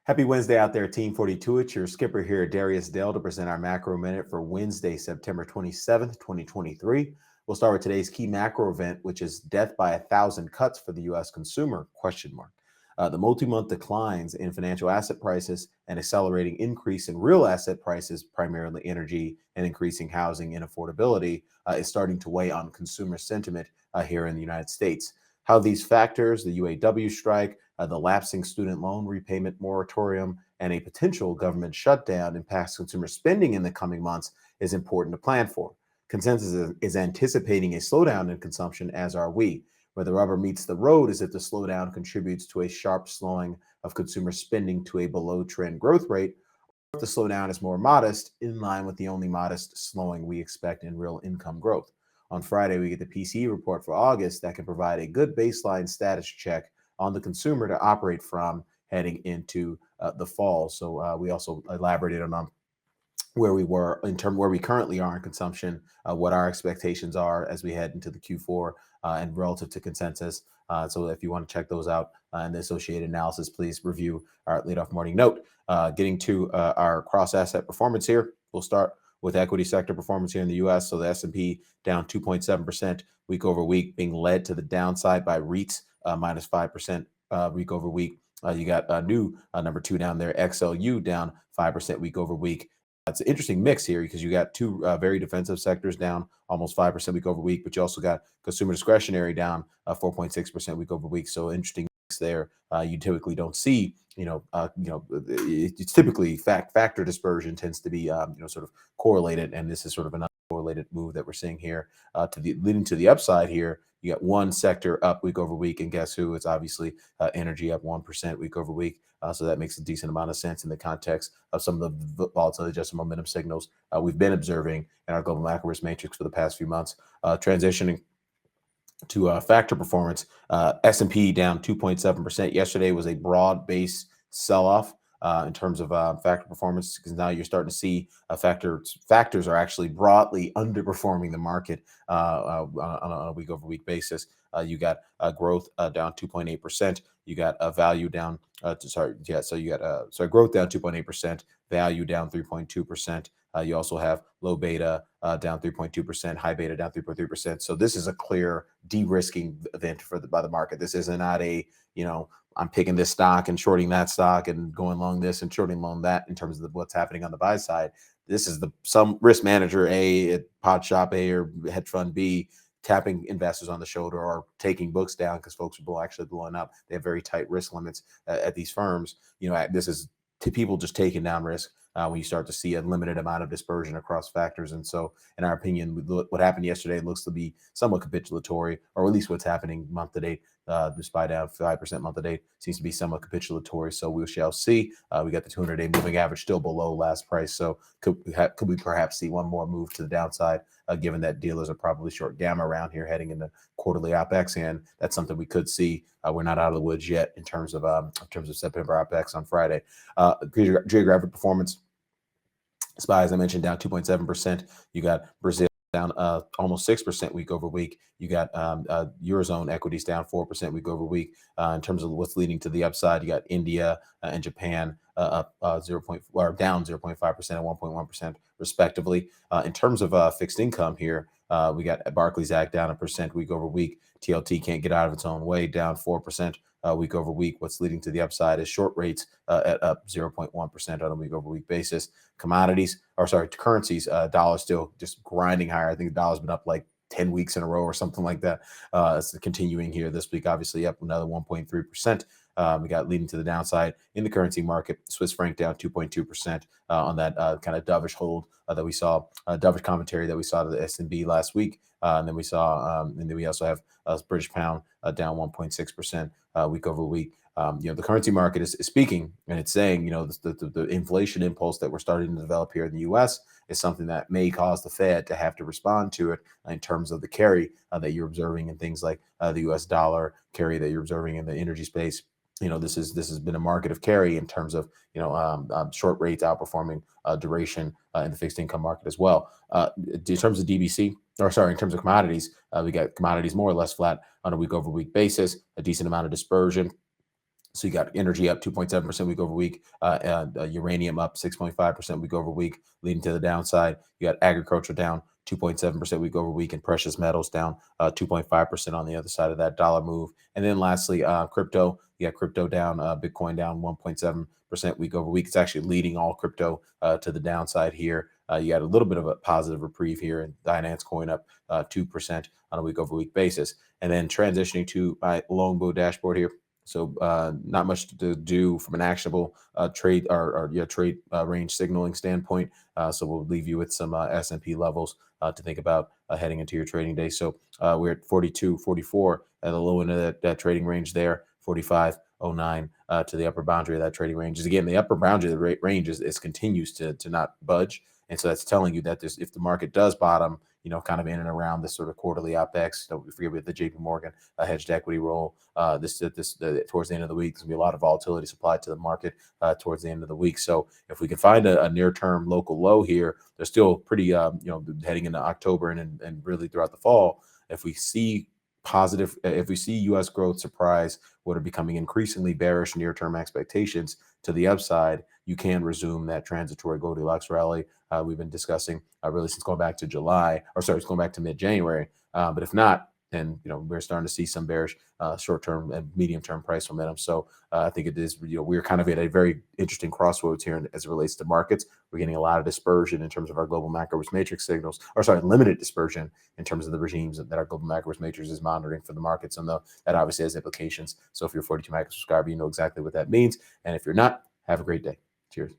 Happy Wednesday out there, Team 42. It's your skipper here, Darius Dale, to present our macro minute for Wednesday, September 27th, 2023. We'll start with today's key macro event, which is death by 1,000 cuts for the U.S. consumer, question mark. The multi-month declines in financial asset prices and accelerating increase in real asset prices, primarily energy and increasing housing and affordability, is starting to weigh on consumer sentiment here in the United States. How these factors, the UAW strike, the lapsing student loan repayment moratorium, and a potential government shutdown impacts consumer spending in the coming months is important to plan for. Consensus is anticipating a slowdown in consumption, as are we. Where the rubber meets the road is if the slowdown contributes to a sharp slowing of consumer spending to a below trend growth rate, or if the slowdown is more modest, in line with the only modest slowing we expect in real income growth. On Friday, we get the PCE report for August that can provide a good baseline status check on the consumer to operate from heading into the fall. So we also elaborated on where we were where we currently are in consumption, what our expectations are as we head into the Q4 and relative to consensus. So if you want to check those out and the associated analysis, please review our leadoff morning note. Getting to our cross asset performance here, we'll start with equity sector performance here in the U.S. So the S&P down 2.7% week over week, being led to the downside by REITs minus 5% week over week. You got a new number two down there, XLU down 5% week over week. It's an interesting mix here because you got two very defensive sectors down almost 5% week over week, but you also got consumer discretionary down 4.6% week over week. So interesting mix there. You typically don't see, it's typically factor dispersion tends to be, sort of correlated, and this is sort of an uncorrelated move that we're seeing here leading to the upside here. You got one sector up week over week, and guess who? It's obviously energy up 1% week over week. So that makes a decent amount of sense in the context of some of the volatility adjusted momentum signals we've been observing in our global macro risk matrix for the past few months. Transitioning to factor performance, S&P down 2.7%. Yesterday was a broad-based sell-off in terms of factor performance, because now you're starting to see factors are actually broadly underperforming the market on a week-over-week basis. You got growth down 2.8%. You got value down. So you got growth down 2.8%, value down 3.2%. You also have low beta down 3.2%, high beta down 3.3%. So this is a clear de-risking event by the market. This is not a, I'm picking this stock and shorting that stock and going long this and shorting long that in terms of what's happening on the buy side. This is some risk manager A at pod shop A or hedge fund B tapping investors on the shoulder or taking books down because folks are actually blowing up. They have very tight risk limits at these firms. This is to people just taking down risk when you start to see a limited amount of dispersion across factors. And so, in our opinion, what happened yesterday looks to be somewhat capitulatory, or at least what's happening month to date. The SPY down 5% month to date seems to be somewhat capitulatory. So we shall see. We got the 200-day moving average still below last price. So could we perhaps see one more move to the downside, given that dealers are probably short gamma around here heading into quarterly OPEX, and that's something we could see. We're not out of the woods yet in terms of September OPEX on Friday. Geographic performance, SPY, as I mentioned, down 2.7%. You got Brazil down almost 6% week over week. You got Eurozone equities down 4% week over week. In terms of what's leading to the upside, you got India and Japan up down 0.5% and 1.1% respectively. In terms of fixed income here, we got Barclays Act down 1% week over week. TLT can't get out of its own way, down 4% week over week. What's leading to the upside is short rates at up 0.1% on a week over week basis. Currencies, dollar still just grinding higher. I think the dollar's been up like 10 weeks in a row or something like that. It's continuing here this week, obviously up another 1.3%. We got leading to the downside in the currency market. Swiss franc down 2.2% on that kind of dovish hold that we saw, dovish commentary that we saw to the S&B last week. And then we also have British pound down 1.6% week over week. The currency market is speaking, and it's saying, the inflation impulse that we're starting to develop here in the U.S. is something that may cause the Fed to have to respond to it in terms of the carry that you're observing in things like the U.S. dollar carry that you're observing in the energy space. This has been a market of carry in terms of short rates outperforming duration in the fixed income market as well. In terms of in terms of commodities, we got commodities more or less flat on a week over week basis, a decent amount of dispersion. So you got energy up 2.7% week over week, and uranium up 6.5% week over week, leading to the downside. You got agriculture down 2.7% week over week, and precious metals down 2.5% on the other side of that dollar move. And then lastly, crypto. You got crypto down, Bitcoin down 1.7% week over week. It's actually leading all crypto to the downside here. You got a little bit of a positive reprieve here, and Binance Coin up 2% on a week over week basis. And then transitioning to my Longbow dashboard here. So not much to do from an actionable trade or trade range signaling standpoint. So we'll leave you with some S&P levels to think about heading into your trading day. So we're at 42.44 at the low end of that trading range there, 45.09 to the upper boundary of that trading range. Again, the upper boundary of the range is continues to not budge. And so that's telling you that if the market does bottom, kind of in and around this sort of quarterly OPEX, don't forget with the JP Morgan hedged equity roll, towards the end of the week, there's gonna be a lot of volatility supplied to the market towards the end of the week. So if we can find a near-term local low here, they're still pretty, heading into October and really throughout the fall. If we see U.S. growth surprise what are becoming increasingly bearish near-term expectations to the upside, you can resume that transitory Goldilocks rally we've been discussing really since going back to it's going back to mid-January. But if not, then we're starting to see some bearish short-term and medium-term price momentum. So I think it is, we're kind of at a very interesting crossroads here as it relates to markets. We're getting a lot of dispersion in terms of our global macro risk matrix signals, limited dispersion in terms of the regimes that our global macro risk matrix is monitoring for the markets, and that obviously has implications. So if you're a 42 Macro subscriber, you know exactly what that means. And if you're not, have a great day. Cheers.